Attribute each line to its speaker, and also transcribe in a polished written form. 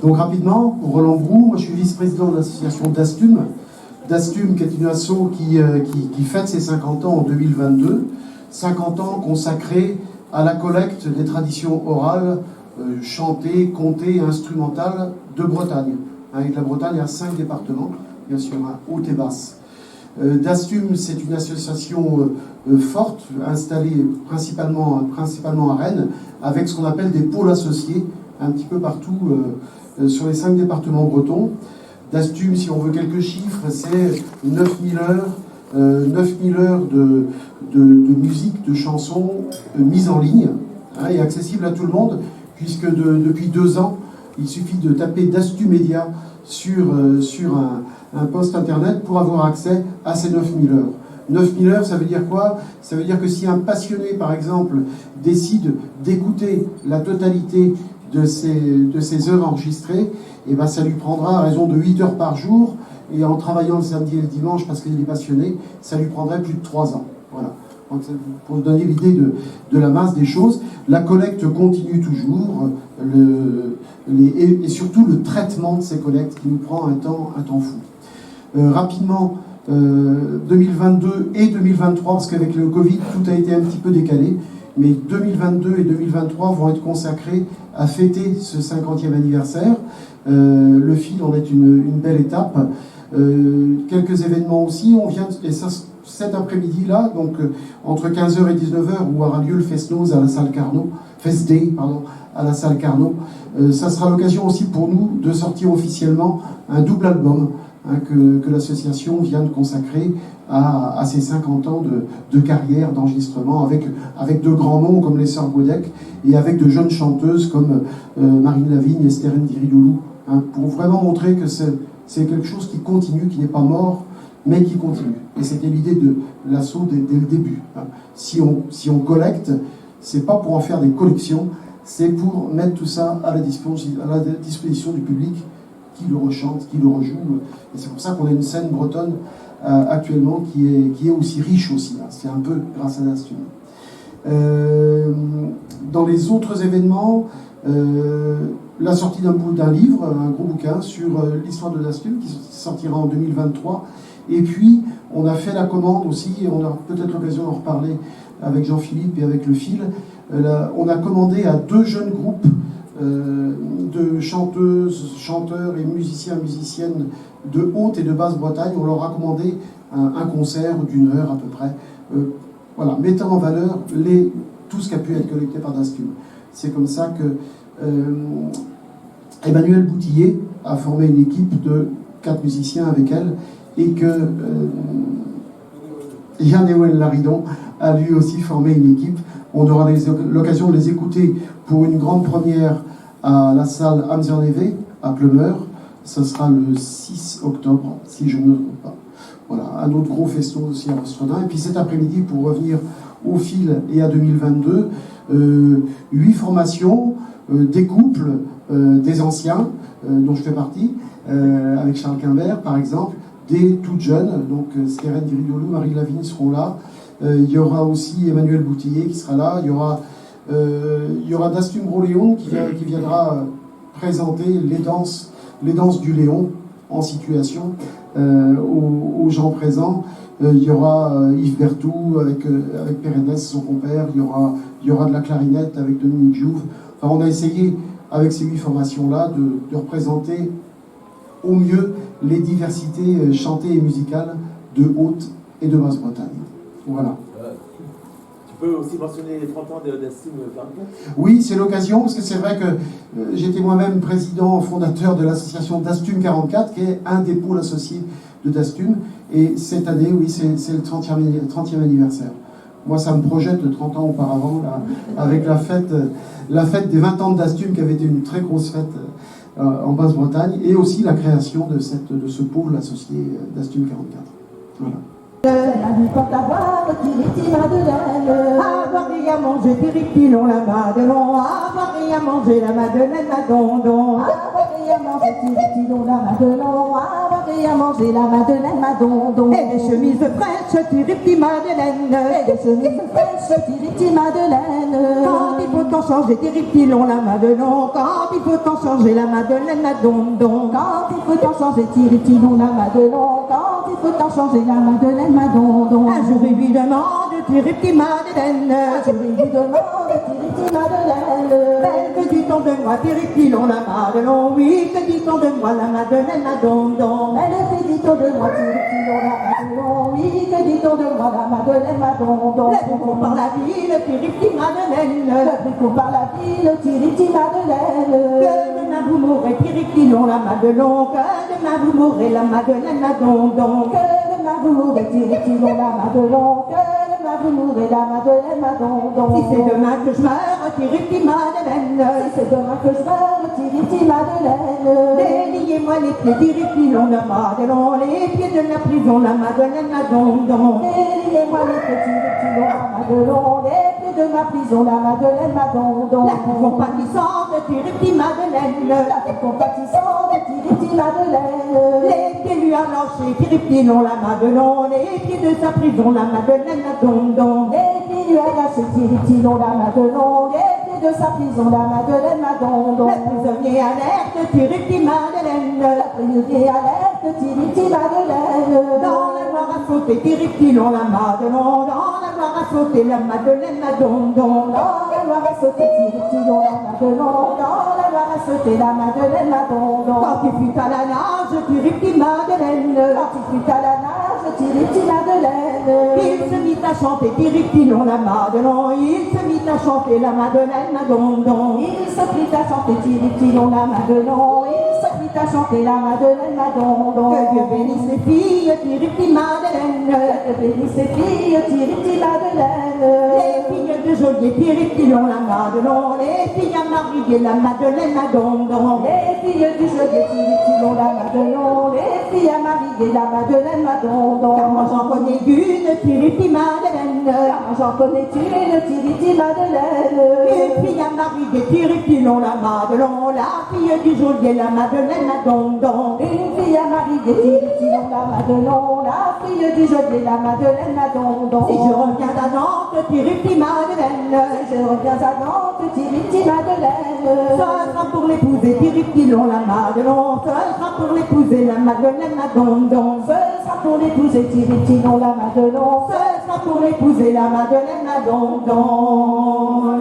Speaker 1: Donc rapidement, Roland Brou, moi je suis vice-président de l'association Dastum. Dastum qui est une asso qui fête ses 50 ans en 2022. 50 ans consacrés à la collecte des traditions orales, chantées, contées, instrumentales de Bretagne. Avec la Bretagne, il y a 5 départements, bien sûr, haute et basse. Dastum, c'est une association forte, installée principalement à Rennes, avec ce qu'on appelle des pôles associés, un petit peu partout sur les 5 départements bretons. Dastum, si on veut quelques chiffres, c'est 9000 heures de musique, de chansons mises en ligne, et accessible à tout le monde, puisque depuis 2 ans, il suffit de taper Dastumedia sur un post internet pour avoir accès à ces 9000 heures. 9000 heures, ça veut dire quoi? Ça veut dire que si un passionné, par exemple, décide d'écouter la totalité de ces heures enregistrées, et ben ça lui prendra à raison de 8 heures par jour, et en travaillant le samedi et le dimanche parce qu'il est passionné, ça lui prendrait plus de 3 ans. Voilà. Donc, pour vous donner l'idée de la masse des choses, la collecte continue toujours, et surtout le traitement de ces collectes qui nous prend un temps fou. Rapidement, 2022 et 2023, parce qu'avec le Covid, tout a été un petit peu décalé, mais 2022 et 2023 vont être consacrés à fêter ce 50e anniversaire. Le fil en est une belle étape. Quelques événements aussi, et ça, cet après-midi-là, donc entre 15h et 19h, où aura lieu le Fest-Noz à la salle Carnot, Fest Day, pardon, à la salle Carnot. Ça sera l'occasion aussi pour nous de sortir officiellement un double album que l'association vient de consacrer à ses 50 ans de carrière, d'enregistrement, avec de grands noms comme les Sœurs Godec, et avec de jeunes chanteuses comme Marine Lavigne et Esther Ndiridolou, pour vraiment montrer que c'est quelque chose qui continue, qui n'est pas mort, mais qui continue. Et c'était l'idée de l'assaut dès le début. Si on collecte, c'est pas pour en faire des collections, c'est pour mettre tout ça à la disposition du public qui le rechante, qui le rejoue. Et c'est pour ça qu'on a une scène bretonne actuellement qui est aussi riche aussi. C'est un peu grâce à Dastum. Dans les autres événements, la sortie d'un livre, un gros bouquin sur l'histoire de Dastum qui sortira en 2023. Et puis, on a fait la commande aussi, et on a peut-être l'occasion d'en reparler avec Jean-Philippe et avec le fil. On a commandé à 2 jeunes groupes de chanteuses, chanteurs et musiciennes de Haute et de Basse-Bretagne. On leur a commandé un concert d'1 heure à peu près, voilà, mettant en valeur tout ce qui a pu être collecté par Dastum. C'est comme ça que Emmanuel Boutillier a formé une équipe de 4 musiciens avec elle, et que Yann-Ewel Laridon a lui aussi formé une équipe. On aura l'occasion de les écouter pour une grande première à la salle Amzerneve à Plumeur. Ce sera le 6 octobre, si je ne me trompe pas. Voilà, un autre gros feston aussi à Rostredin. Et puis cet après-midi, pour revenir au fil et à 2022, 8 formations, des couples, des anciens, dont je fais partie, avec Charles Quimbert par exemple, des toutes jeunes, donc Esther Ndiridolou, Marie Lavigne seront là. Il y aura aussi Emmanuel Boutillier qui sera là. Il y aura Dastum Gros-Léon qui viendra présenter les danses du Léon en situation aux gens présents. Il y aura Yves Berthou avec Pérennes, son compère. Il y aura de la clarinette avec Dominique Jouve. Enfin, on a essayé, avec ces 8 formations-là, de représenter au mieux les diversités chantées et musicales de Haute et de Basse-Bretagne. Voilà.
Speaker 2: Tu peux aussi mentionner les 30 ans de Dastum 44 ?
Speaker 1: Oui, c'est l'occasion, parce que c'est vrai que j'étais moi-même président fondateur de l'association Dastum 44, qui est un des pôles associés de Dastum. Et cette année, oui, c'est le 30e anniversaire. Moi, ça me projette de 30 ans auparavant, là, avec la fête des 20 ans de Dastum, qui avait été une très grosse fête en Basse-Bretagne, et aussi la création de ce pôle associé Dastum 44. Voilà.
Speaker 3: La nuit porte à boire, qui madeleine. Avoir et à manger, péripilon, la madeleine. Avoir et à manger, la madeleine, la dondon. Avoir et à manger. changer, tire-tire, la Madelon, avoir et à manger la Madeleine, Madondon.
Speaker 4: Et des chemises fraîches, tire-tire, Madeleine.
Speaker 3: Et des chemises fraîches, tire-tire, Madeleine.
Speaker 4: Quand il faut en changer, tire-tire, la Madelon. Quand il faut en changer, la Madeleine, Madondon.
Speaker 3: Quand il faut en changer, tire-tire, la Madelon. Quand il faut en changer, la Madeleine, Madondon.
Speaker 4: Un jour il lui demande, tire-tire, Madeleine.
Speaker 3: Un jour il lui demande, tire-tire, Madeleine.
Speaker 4: Belle, que dit-on de moi, tire-tire, la Madelon. Oui, que dit-on de moi, la Madeleine, Madondon.
Speaker 3: Elle fait dit-on de moi, tire-tire, la Madelon. Oui, que dit-on de moi, la Madeleine, Madondon.
Speaker 4: Le bricot par la ville, tire-tire, Madeleine.
Speaker 3: Le bricot par la ville, tire-tire, Madeleine.
Speaker 4: Que demain vous mourrez, tire-tire, la Madelon. Que demain vous mourrez, la Madeleine, Madondon.
Speaker 3: Que demain vous mourrez, tire-tire, la Madelon. Que demain vous mourrez, la Madeleine, Madondon.
Speaker 4: Si c'est demain que je meurs, tire-tire, Madeleine.
Speaker 3: Si c'est demain que je meurs, tire-tire, Madeleine.
Speaker 4: Déliez-moi les pieds, tire-tire, la Madelon. Les pieds de la prison, la Madeleine, Madondon.
Speaker 3: Déliez-moi les petits, la Madelon. Les pieds de ma prison, la Madeleine, Madondon.
Speaker 4: La vie compatissante, tire-tire, Madeleine.
Speaker 3: La vie compatissante, tire-tire, Madeleine.
Speaker 4: Les pieds lui arrachés, tire-tire, la Madelon. Les pieds de sa prison, la Madeleine, Madondon.
Speaker 3: Les pieds lui arrachés, tire-tire, la Madelon. Les pieds de sa prison, la Madeleine, Madondon.
Speaker 4: Le prisonnier alerte, tire-tire, Madeleine.
Speaker 3: Le prisonnier alerte, tire-tire, Madeleine.
Speaker 4: Dans la gloire à sauter, tire-tire, la Madelon. Dans la gloire à sauter, la Madeleine, Madondon.
Speaker 3: Dans la Loire à sauter, tire-tire, la Madelon. Dans la Loire à sauter, la Madeleine, Madondon.
Speaker 4: Quand il fut à la nage, tire-tire, Madeleine.
Speaker 3: Quand il fut à la nage, tire-tire, Madeleine.
Speaker 4: Il se mit à chanter, tire-tire, la Madelon. Il se mit à chanter, la Madeleine, Madondon.
Speaker 3: Il se prit à chanter, tire-tire, la Madelon. Il se prit à chanter, la Madeleine, Madondon.
Speaker 4: Que Dieu bénisse les filles, tire-tire, Madeleine.
Speaker 3: Que Dieu bénisse les filles, tire-tire, Madeleine.
Speaker 4: Les filles de Joliet, tire-tire, la Madelon. Les filles à Marie et la Madeleine, Madondon.
Speaker 3: Les filles du jeu des tire-tire, la Madelon. Les filles à Marie et la Madeleine, Madondon.
Speaker 4: Car moi j'en connais une, tire-tire, Madeleine.
Speaker 3: Car j'en connais une, tire-tire, Madeleine.
Speaker 4: Les filles à Marie et tire-tire, la Madelon. La fille du Joliet, la Madeleine, Madondon.
Speaker 3: Une fille à Marie et tire-tire, la Madelon. La fille du jeu de la Madeleine, Madondon.
Speaker 4: Si je reviens à Nantes, tire-tire, Madeleine.
Speaker 3: Si je reviens à Nantes, tire-tire, Madeleine.
Speaker 4: Ce sera pour l'épouser, tire-tire, la Madelon. Ce sera pour l'épouser, la Madeleine, Madondon.
Speaker 3: Ce sera pour l'épouser, tire-tire, la Madelon.
Speaker 4: Ce sera pour l'épouser, la Madeleine, Madondon.